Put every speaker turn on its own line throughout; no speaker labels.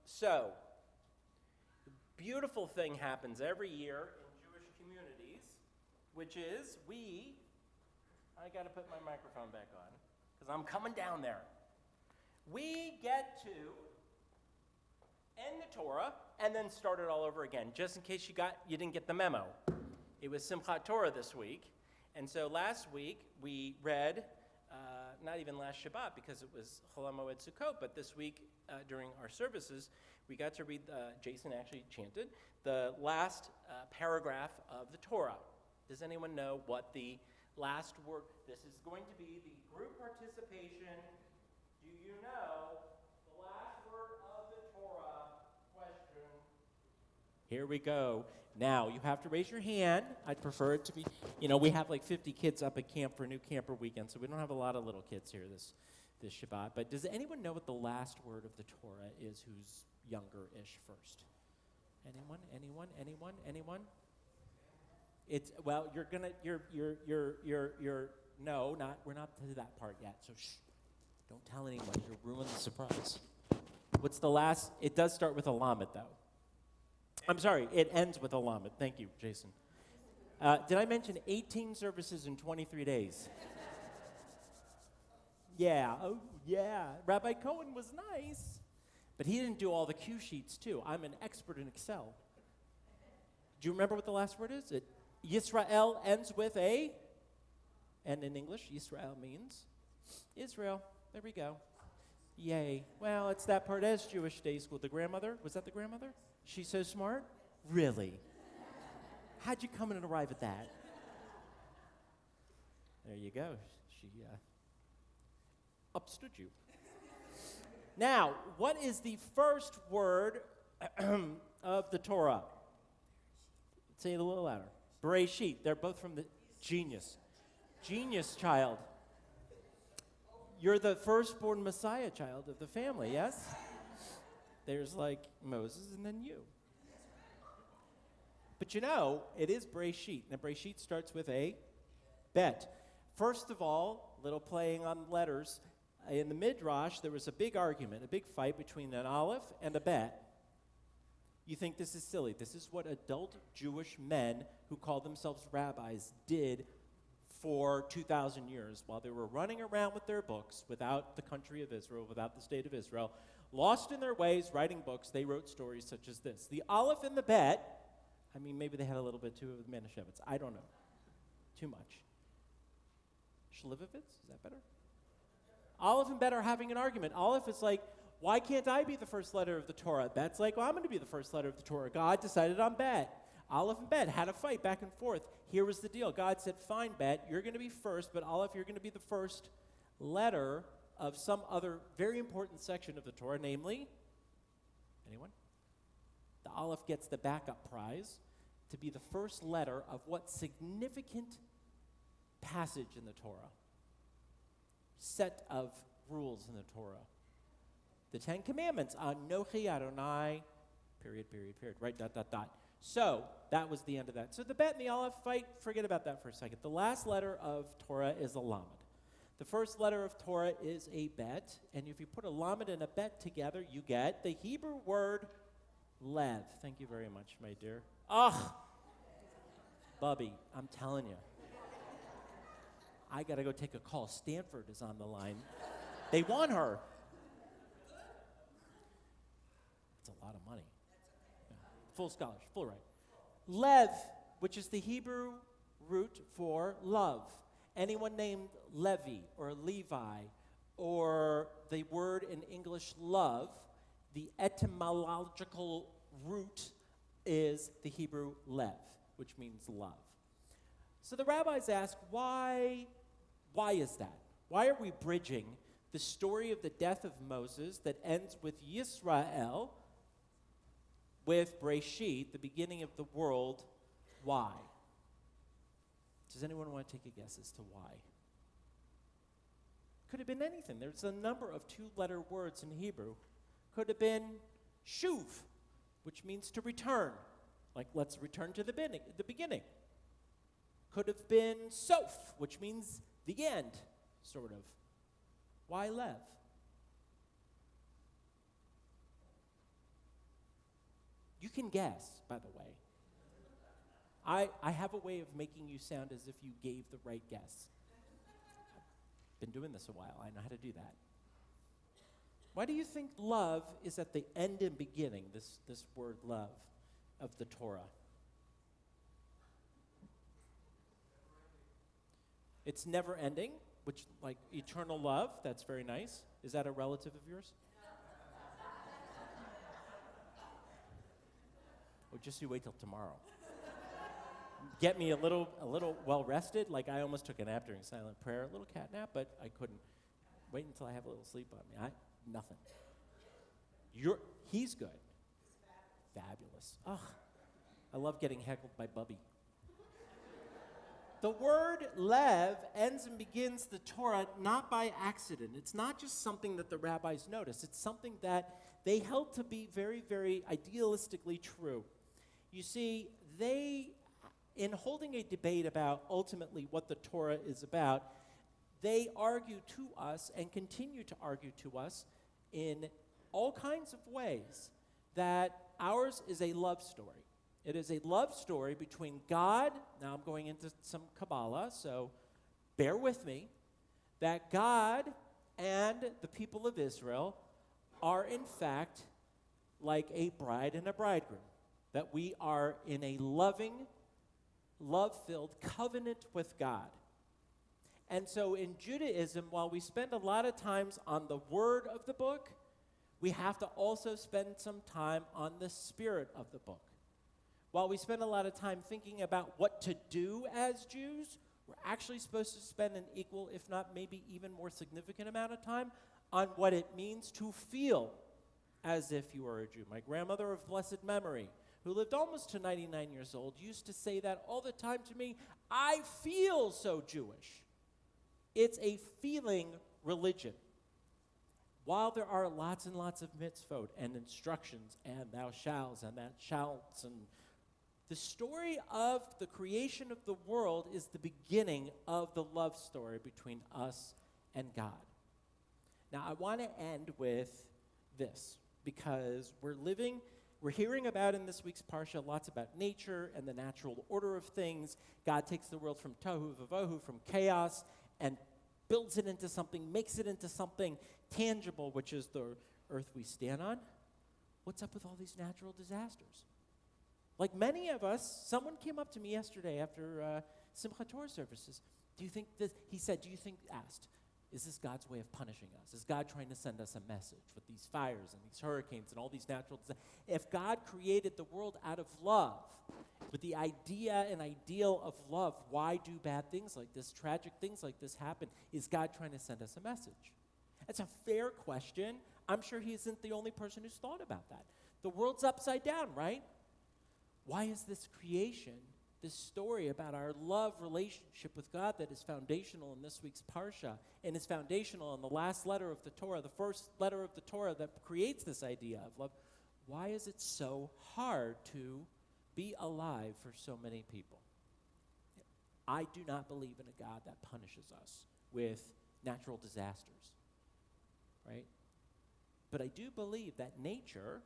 So, the beautiful thing happens every year in Jewish communities, which is I got to put my microphone back on because I'm coming down there. We get to end the Torah and then start it all over again, just in case you didn't get the memo. It was Simchat Torah this week, and so last week we read, not even last Shabbat because it was Chol HaMoed Sukkot, but this week during our services, we got to read, Jason actually chanted, the last paragraph of the Torah. Does anyone know what the last word, this is going to be the group participation. Do you know the last word of the Torah question? Here we go. Now, you have to raise your hand. I'd prefer it to be, we have like 50 kids up at camp for New Camper Weekend, so we don't have a lot of little kids here this Shabbat. But does anyone know what the last word of the Torah is who's younger-ish first? Anyone? It's, well, we're not to that part yet, so shh. Don't tell anyone, you'll ruin the surprise. What's the last? It does start with a lamed, though. I'm sorry, it ends with a lamed. Thank you, Jason. Did I mention 18 services in 23 days? Yeah, Rabbi Cohen was nice. But he didn't do all the cue sheets, too. I'm an expert in Excel. Do you remember what the last word is? Yisrael ends with a, and in English, Yisrael means Israel. There we go. Yay. Well, it's that part as Jewish day school. The grandmother, was that the grandmother? She's so smart? Really? How'd you come and arrive at that? There you go. She upstood you. Now, what is the first word of the Torah? Say it a little louder. Bereshit. They're both from the genius. Genius child. You're the firstborn Messiah child of the family, yes? There's like Moses and then you. But it is Bereshit. Now, Bereshit starts with a bet. First of all, little playing on letters. In the Midrash, there was a big argument, a big fight between an aleph and a bet. You think this is silly. This is what adult Jewish men who call themselves rabbis did for 2,000 years while they were running around with their books without the country of Israel, without the state of Israel, lost in their ways, writing books. They wrote stories such as this. The aleph and the bet, maybe they had a little bit too of Manischewitz. I don't know. Too much. Shlivovitz, is that better? Aleph and bet are having an argument. Aleph is like, why can't I be the first letter of the Torah? Bet's like, well, I'm going to be the first letter of the Torah. God decided on bet. Aleph and bet had a fight back and forth. Here was the deal. God said, fine, bet, you're going to be first, but Aleph, you're going to be the first letter of some other very important section of the Torah, namely, anyone? The Aleph gets the backup prize to be the first letter of what significant passage in the Torah, set of rules in the Torah. The Ten Commandments, Anochi Adonai, period, right, ... So, that was the end of that. So the bet and the aleph fight, forget about that for a second. The last letter of Torah is a lamed. The first letter of Torah is a bet, and if you put a lamed and a bet together, you get the Hebrew word lev. Thank you very much, my dear. Bubby, I'm telling you. I got to go take a call. Stanford is on the line. They want her. It's a lot of money. Yeah. Full scholarship, full right. Lev, which is the Hebrew root for love. Anyone named Levi or Levi or the word in English love, the etymological root is the Hebrew lev, which means love. So the rabbis ask, why is that? Why are we bridging the story of the death of Moses that ends with Yisrael with Bereshit, the beginning of the world? Why? Does anyone want to take a guess as to why? Could have been anything. There's a number of two-letter words in Hebrew. Could have been shuv, which means to return. Like, let's return to the beginning. Could have been sof, which means the end, sort of. Why lev?
You can guess, by the way. I have a way of making you sound as if you gave the right guess. Been doing this a while. I know how to do that. Why do you think love is at the end and beginning, this word love, of the Torah? It's never ending, which, like eternal love, that's very nice. Is that a relative of yours? Or just you wait till tomorrow. Get me a little well rested, like I almost took a nap during silent prayer, a little cat nap, but I couldn't. Wait until I have a little sleep on me. Nothing. He's good. Fabulous. Ugh, I love getting heckled by Bubby. The word lev ends and begins the Torah not by accident. It's not just something that the rabbis noticed. It's something that they held to be very, very idealistically true. You see, in holding a debate about ultimately what the Torah is about, they argue to us and continue to argue to us in all kinds of ways that ours is a love story. It is a love story between God, now I'm going into some Kabbalah, so bear with me, that God and the people of Israel are in fact like a bride and a bridegroom, that we are in a loving, love-filled covenant with God. And so in Judaism, while we spend a lot of times on the word of the book, we have to also spend some time on the spirit of the book. While we spend a lot of time thinking about what to do as Jews, we're actually supposed to spend an equal, if not maybe even more significant amount of time on what it means to feel as if you are a Jew. My grandmother of blessed memory, who lived almost to 99 years old, used to say that all the time to me, I feel so Jewish. It's a feeling religion. While there are lots and lots of mitzvot and instructions and thou shalt and that shalts, and the story of the creation of the world is the beginning of the love story between us and God. Now, I want to end with this, because we're hearing about in this week's Parsha lots about nature and the natural order of things. God takes the world from tohu vavohu, from chaos, and builds it into something, makes it into something tangible, which is the earth we stand on. What's up with all these natural disasters? Like many of us, someone came up to me yesterday after Simchat Torah services. Asked, is this God's way of punishing us? Is God trying to send us a message with these fires and these hurricanes and all these natural disasters? If God created the world out of love, with the idea and ideal of love, why do bad things like this, tragic things like this happen? Is God trying to send us a message? It's a fair question. I'm sure he isn't the only person who's thought about that. The world's upside down, right? Why is this creation, this story about our love relationship with God that is foundational in this week's Parsha and is foundational in the last letter of the Torah, the first letter of the Torah that creates this idea of love, why is it so hard to be alive for so many people? I do not believe in a God that punishes us with natural disasters, right? But I do believe that nature,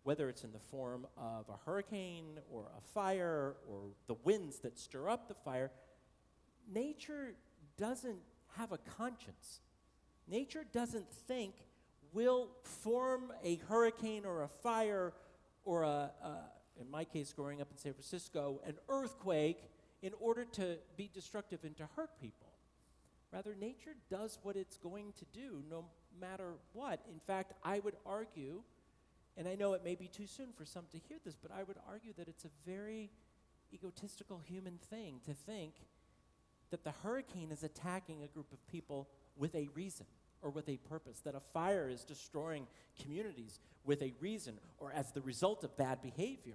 whether it's in the form of a hurricane or a fire or the winds that stir up the fire, nature doesn't have a conscience. Nature doesn't think we'll form a hurricane or a fire or in my case, growing up in San Francisco, an earthquake in order to be destructive and to hurt people. Rather, nature does what it's going to do no matter what. In fact, I would argue, and I know it may be too soon for some to hear this, but I would argue that it's a very egotistical human thing to think that the hurricane is attacking a group of people with a reason or with a purpose, that a fire is destroying communities with a reason or as the result of bad behavior.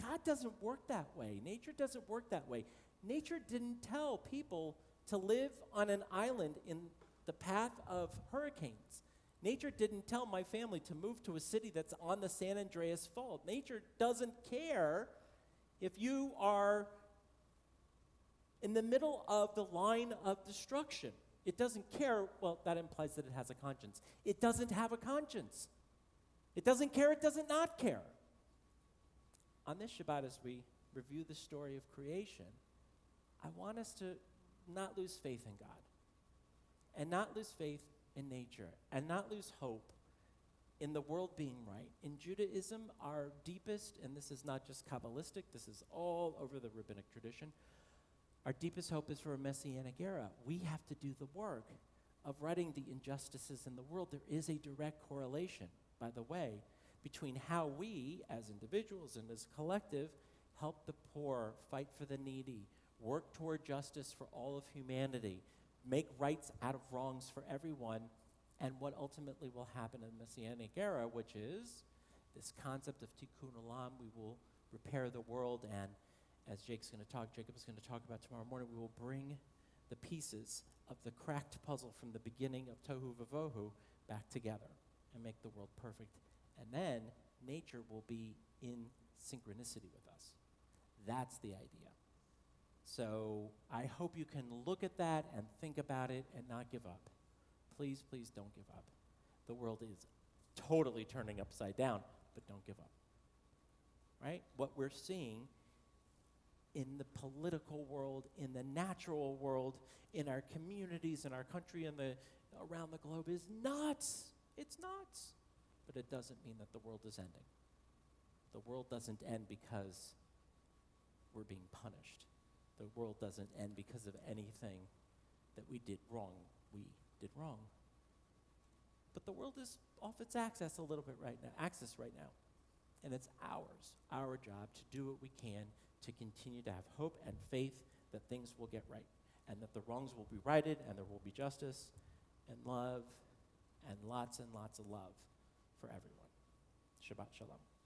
God doesn't work that way. Nature doesn't work that way. Nature didn't tell people to live on an island in the path of hurricanes. Nature didn't tell my family to move to a city that's on the San Andreas Fault. Nature doesn't care if you are in the middle of the line of destruction. It doesn't care. Well, that implies that it has a conscience. It doesn't have a conscience. It doesn't care. It doesn't not care. on this Shabbat, as we review the story of creation, I want us to not lose faith in God, and not lose faith in nature, and not lose hope in the world being right. In Judaism, our deepest, and this is not just Kabbalistic, this is all over the rabbinic tradition, our deepest hope is for a Messianic era. We have to do the work of righting the injustices in the world. There is a direct correlation, by the way, between how we, as individuals and as collective, help the poor, fight for the needy, work toward justice for all of humanity, make rights out of wrongs for everyone, and what ultimately will happen in the Messianic era, which is this concept of tikkun olam. We will repair the world, and as Jacob is going to talk about tomorrow morning, we will bring the pieces of the cracked puzzle from the beginning of Tohu Vavohu back together and make the world perfect. And then nature will be in synchronicity with us. That's the idea. So I hope you can look at that and think about it and not give up. Please, please don't give up. The world is totally turning upside down, but don't give up. Right? What we're seeing in the political world, in the natural world, in our communities, in our country, and around the globe is nuts. It's nuts. But it doesn't mean that the world is ending. The world doesn't end because we're being punished. The world doesn't end because of anything that we did wrong. We did wrong. But the world is off its axis right now. And it's our job to do what we can to continue to have hope and faith that things will get right, and that the wrongs will be righted, and there will be justice and love and lots of love for everyone. Shabbat Shalom.